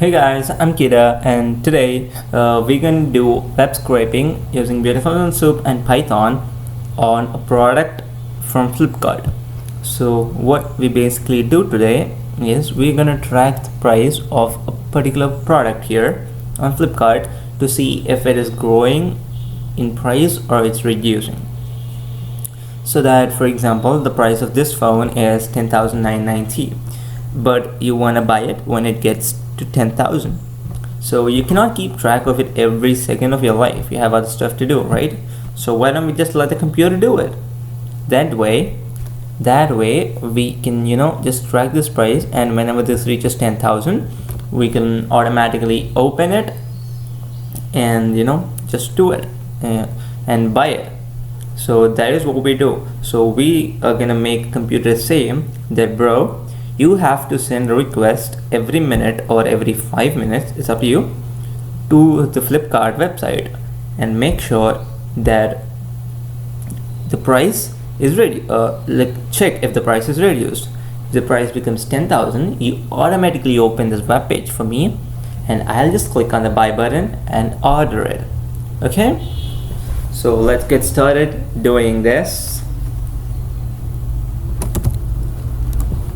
Hey guys, I'm Kida, and today we're gonna do web scraping using BeautifulSoup and Python on a product from Flipkart. So what we basically do today is we're gonna track the price of a particular product here on Flipkart to see if it is growing in price or it's reducing. So that, for example, the price of this phone is 10,990, but you want to buy it when it gets to 10,000. So you cannot keep track of it every second of your life. You have other stuff to do, right? So why don't we just let the computer do it? That way we can, just track this price, and whenever this reaches 10,000, we can automatically open it and just do it and buy it. So that is what we do. So we are gonna make computer say that, bro, you have to send a request every minute or every 5 minutes, it's up to you, to the Flipkart website and make sure that the price is ready. Check if the price is reduced. If the price becomes 10,000, you automatically open this web page for me, and I'll just click on the buy button and order it. Okay, so let's get started doing this.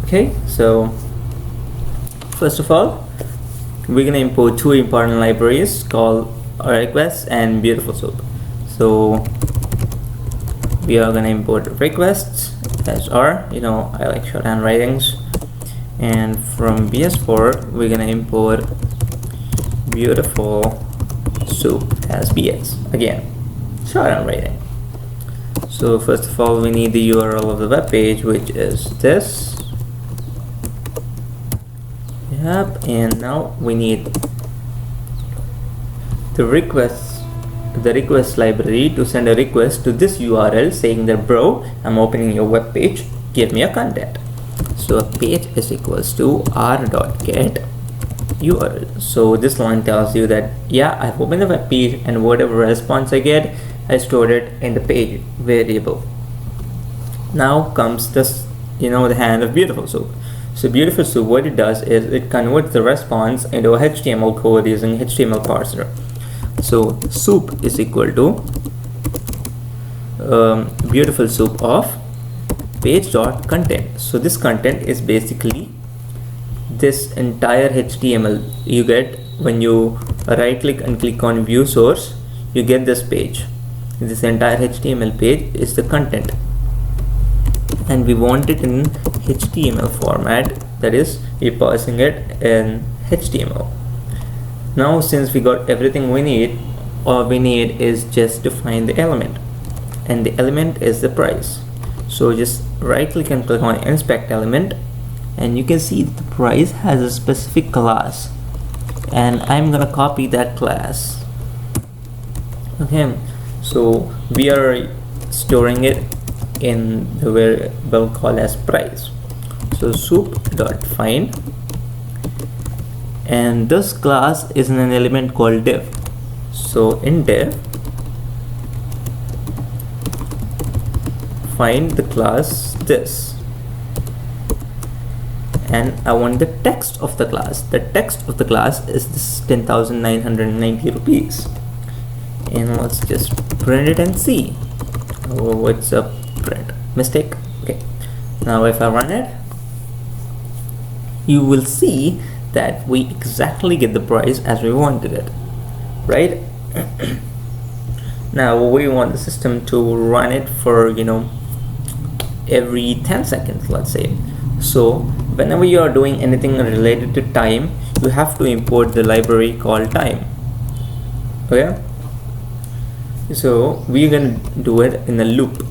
Okay, so first of all, we're gonna import two important libraries called requests and BeautifulSoup. So we are gonna import requests as R. I like short handwritings, and from BS4 we're gonna import BeautifulSoup as BS. Again, short handwriting. So first of all, we need the URL of the web page, which is this. And now we need the request library to send a request to this URL saying that, bro, I'm opening your web page, give me a content. So a page is equals to r.get URL. So this line tells you that, yeah, I've opened the web page, and whatever response I get, I stored it in the page variable. Now comes this, the hand of BeautifulSoup. So BeautifulSoup, what it does is it converts the response into a HTML code using HTML parser. So soup is equal to BeautifulSoup of page.content. So this content is basically this entire HTML you get when you right click and click on view source. You get this page. This entire HTML page is the content, and we want it in HTML format, that is, we're parsing it in HTML. Now since we got everything we need, all we need is just to find the element, and the element is the price. So just right click and click on inspect element, and you can see the price has a specific class, and I'm gonna copy that class. Okay, so we are storing it in the variable called as price. So soup.find, and this class is in an element called div. So in div, find the class this, and I want the text of the class. The text of the class is this 10,990 rupees, and let's just print it and see. Oh, what's up? Print mistake. Okay, now if I run it, you will see that we exactly get the price as we wanted it, right? Now we want the system to run it for every 10 seconds, let's say. So whenever you are doing anything related to time, you have to import the library called time. Okay, so we're gonna do it in a loop.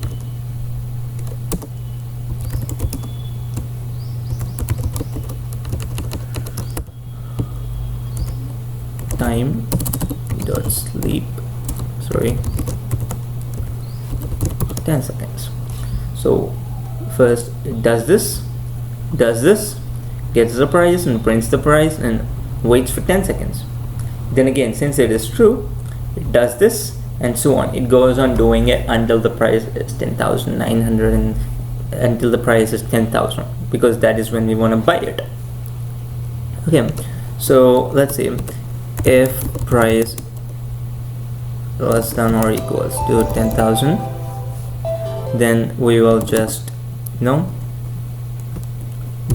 Time dot sleep, 10 seconds. So first it does this, gets the price and prints the price and waits for 10 seconds. Then again, since it is true, it does this, and so on. It goes on doing it until the price is 10,900 and until the price is 10,000, because that is when we want to buy it. Okay, So let's see, if price less than or equals to 10,000, then we will just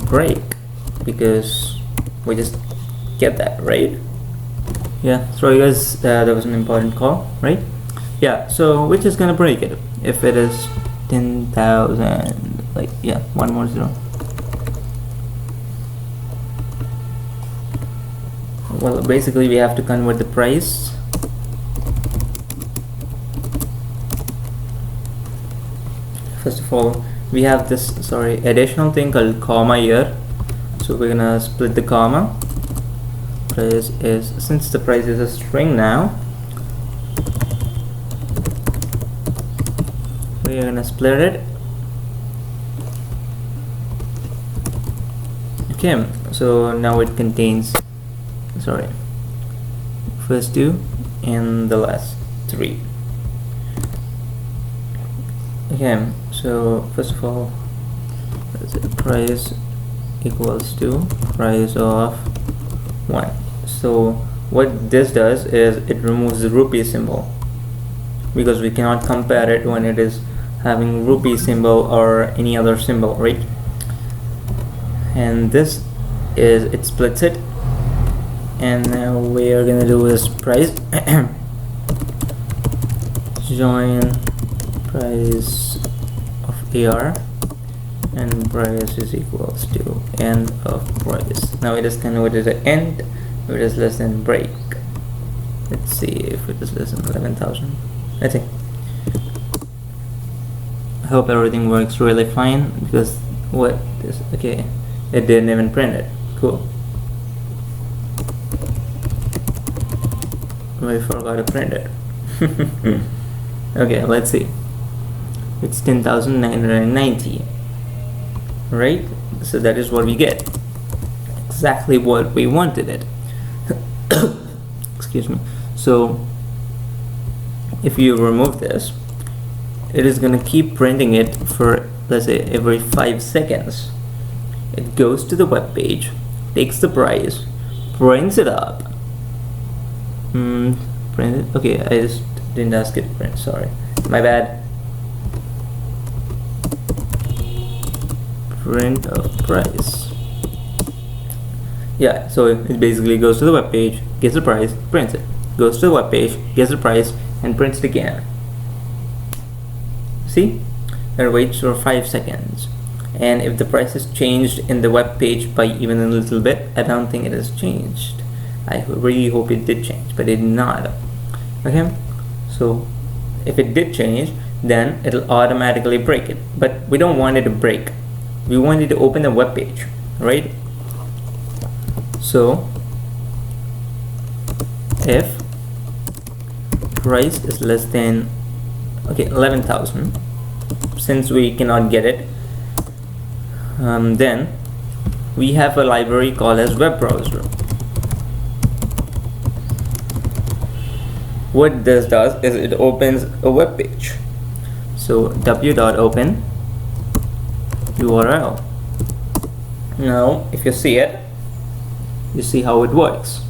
break, because we just get that, right? Yeah, sorry guys, that was an important call, right? Yeah, so we're just gonna break it if it is 10,000, like, yeah, one more zero. Well, basically we have to convert the price. First of all, we have this additional thing called comma here, so we're gonna split the comma. Price is, since the price is a string now, we're gonna split it. Okay, so now it contains first two and the last three. Okay, so first of all, price equals to price of 1. So what this does is it removes the rupee symbol, because we cannot compare it when it is having rupee symbol or any other symbol, right? And this is, it splits it, and now we are gonna do is price join price of AR, and price is equals to end of price. Now it is converted to end, if it is less than break. Let's see if it is less than 11,000. Let's see. I hope everything works really fine, because what is, okay, it didn't even print it. Cool. We forgot to print it. Okay, let's see. It's 10,990, right? So that is what we get, exactly what we wanted it. Excuse me. So if you remove this, it is gonna keep printing it for, let's say, every 5 seconds. It goes to the web page, takes the price, prints it up. Print it. Okay, I just didn't ask it to print. Sorry, my bad. Print of price. Yeah, so it basically goes to the web page, gets the price, prints it. Goes to the web page, gets the price, and prints it again. See? It waits for 5 seconds. And if the price is changed in the web page by even a little bit, I don't think it has changed. I really hope it did change, but it did not. Okay, so if it did change, then it'll automatically break it. But we don't want it to break. We want it to open the web page, right? So if price is less than 11,000, since we cannot get it, then we have a library called as web browser. What this does is it opens a web page. So w.open URL. Now if you see it, you see how it works.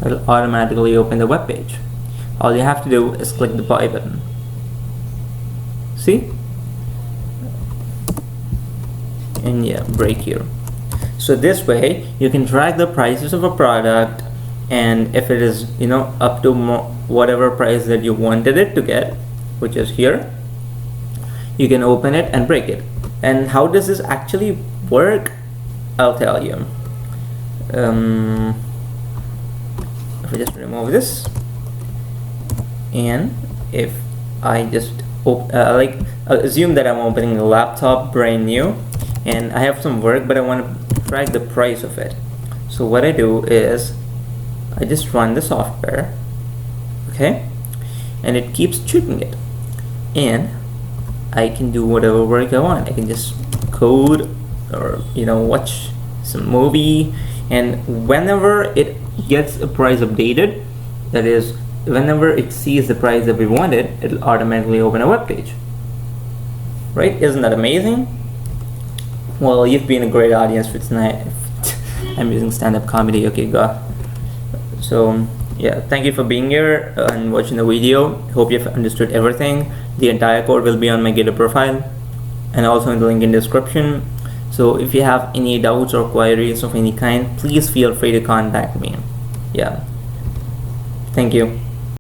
It'll automatically open the web page. All you have to do is click the buy button. See? And yeah, break here. So this way you can track the prices of a product, and if it is up to whatever price that you wanted it to get, which is here, you can open it and break it. And how does this actually work? I'll tell you. If I just remove this, and if I just assume that I'm opening a laptop brand new, and I have some work, but I want to track the price of it. So what I do is I just run the software, okay, and it keeps checking it, and I can do whatever work I want. I can just code or watch some movie, and whenever it gets a price updated, that is, whenever it sees the price that we wanted, it'll automatically open a web page. Right? Isn't that amazing? Well, you've been a great audience for tonight. I'm using stand-up comedy. Okay, got. So yeah, thank you for being here and watching the video. Hope you've understood everything. The entire code will be on my GitHub profile and also in the link in description. So if you have any doubts or queries of any kind, please feel free to contact me. Yeah, thank you.